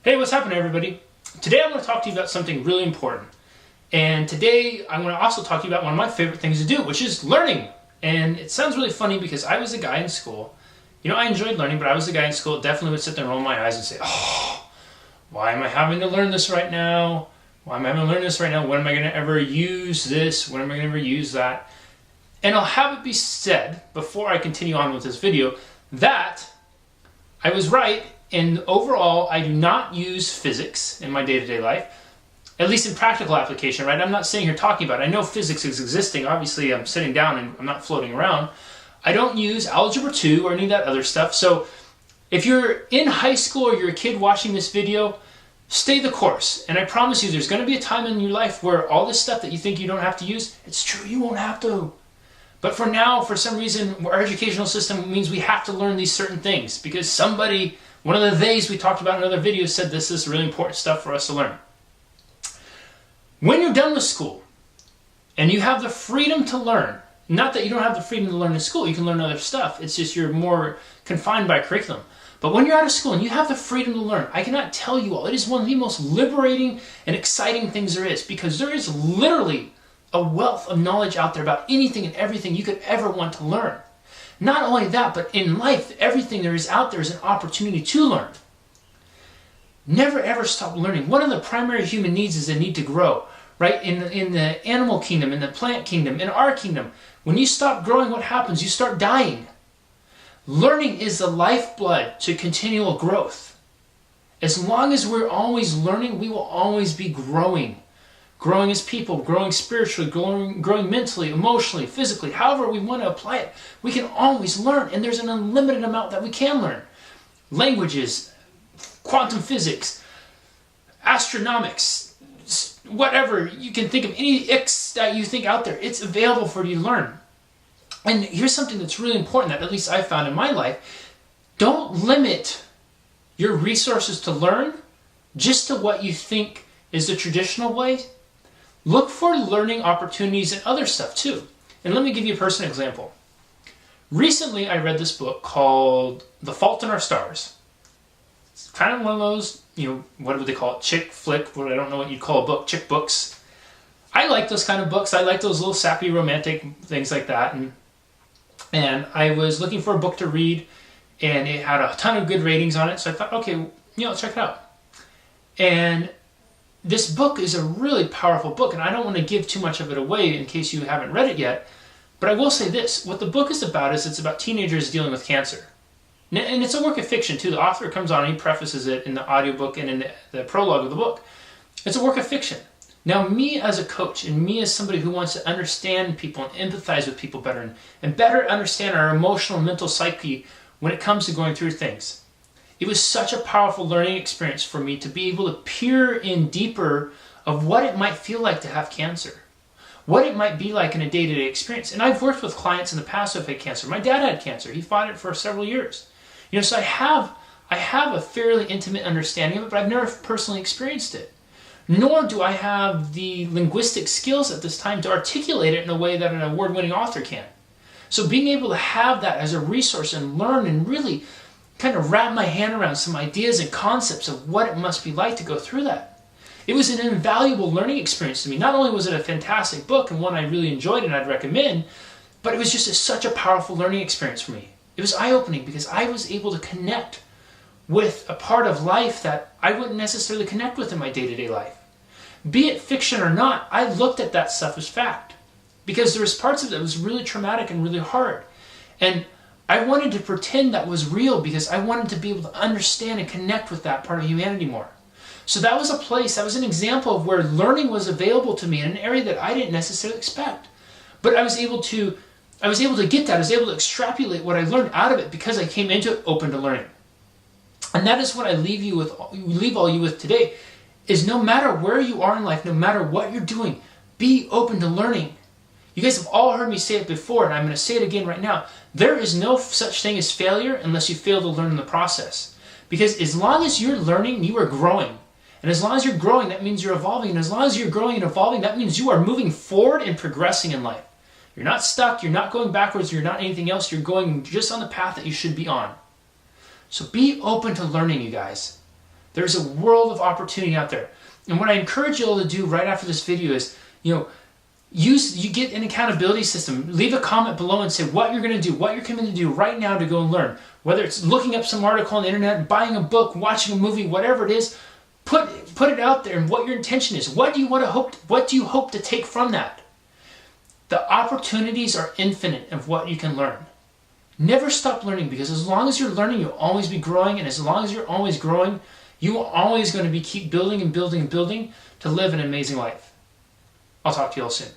Hey, what's happening, everybody? Today I'm going to talk to you about something really important. And today I'm going to also talk to you about one of my favorite things to do, which is learning. And it sounds really funny because I was a guy in school. You know, I enjoyed learning, but I was a guy in school that definitely would sit there and roll my eyes and say, oh, why am I having to learn this right now? Why am I having to learn this right now? When am I going to ever use this? When am I going to ever use that? And I'll have it be said, before I continue on with this video, that I was right. And overall, I do not use physics in my day-to-day life, at least in practical application, right? I'm not sitting here talking about it. I know physics is existing. Obviously, I'm sitting down and I'm not floating around. I don't use Algebra 2 or any of that other stuff. So if you're in high school or you're a kid watching this video, stay the course. And I promise you, there's going to be a time in your life where all this stuff that you think you don't have to use, it's true, you won't have to. But for now, for some reason, our educational system means we have to learn these certain things because somebody... One of the theys we talked about in another video said this is really important stuff for us to learn. When you're done with school and you have the freedom to learn, not that you don't have the freedom to learn in school, you can learn other stuff, it's just you're more confined by curriculum. But when you're out of school and you have the freedom to learn, I cannot tell you all, it is one of the most liberating and exciting things there is because there is literally a wealth of knowledge out there about anything and everything you could ever want to learn. Not only that, but in life, everything there is out there is an opportunity to learn. Never ever stop learning. One of the primary human needs is the need to grow, right? In the animal kingdom, in the plant kingdom, in our kingdom, when you stop growing, what happens? You start dying. Learning is the lifeblood to continual growth. As long as we're always learning, we will always be growing. Growing as people, growing spiritually, growing mentally, emotionally, physically, however we want to apply it. We can always learn, and there's an unlimited amount that we can learn. Languages, quantum physics, astronomics, whatever you can think of, any X that you think out there, it's available for you to learn. And here's something that's really important that at least I found in my life. Don't limit your resources to learn just to what you think is the traditional way. Look for learning opportunities and other stuff too. And let me give you a personal example. Recently, I read this book called The Fault in Our Stars. It's kind of one of those, what do they call it? Chick flick, I don't know what you'd call a book, chick books. I like those kind of books. I like those little sappy romantic things like that. And I was looking for a book to read, and it had a ton of good ratings on it. So I thought, okay, let's check it out. And this book is a really powerful book, and I don't want to give too much of it away in case you haven't read it yet, but I will say this. What the book is about is it's about teenagers dealing with cancer. And it's a work of fiction, too. The author comes on and he prefaces it in the audiobook and in the prologue of the book. It's a work of fiction. Now, me as a coach and me as somebody who wants to understand people and empathize with people better and better understand our emotional and mental psyche when it comes to going through things, it was such a powerful learning experience for me to be able to peer in deeper of what it might feel like to have cancer, what it might be like in a day-to-day experience. And I've worked with clients in the past who have had cancer. My dad had cancer. He fought it for several years. So I have a fairly intimate understanding of it, but I've never personally experienced it. Nor do I have the linguistic skills at this time to articulate it in a way that an award-winning author can. So being able to have that as a resource and learn and really kind of wrap my hand around some ideas and concepts of what it must be like to go through that. It was an invaluable learning experience to me. Not only was it a fantastic book and one I really enjoyed and I'd recommend, but it was just such a powerful learning experience for me. It was eye-opening because I was able to connect with a part of life that I wouldn't necessarily connect with in my day-to-day life. Be it fiction or not, I looked at that stuff as fact because there was parts of it that was really traumatic and really hard. And I wanted to pretend that was real because I wanted to be able to understand and connect with that part of humanity more. So that was a place, that was an example of where learning was available to me in an area that I didn't necessarily expect. But I was able to get that, I was able to extrapolate what I learned out of it because I came into it open to learning. And that is what I leave all you with today, is no matter where you are in life, no matter what you're doing, be open to learning. You guys have all heard me say it before, and I'm going to say it again right now. There is no such thing as failure unless you fail to learn in the process. Because as long as you're learning, you are growing. And as long as you're growing, that means you're evolving. And as long as you're growing and evolving, that means you are moving forward and progressing in life. You're not stuck, you're not going backwards, you're not anything else. You're going just on the path that you should be on. So be open to learning, you guys. There's a world of opportunity out there. And what I encourage you all to do right after this video is, you get an accountability system. Leave a comment below and say what you're going to do, what you're committed to do right now to go and learn. Whether it's looking up some article on the internet, buying a book, watching a movie, whatever it is, put it out there and what your intention is. What do you hope to take from that? The opportunities are infinite of what you can learn. Never stop learning, because as long as you're learning, you'll always be growing, and as long as you're always growing, you are always going to keep building and building and building to live an amazing life. I'll talk to you all soon.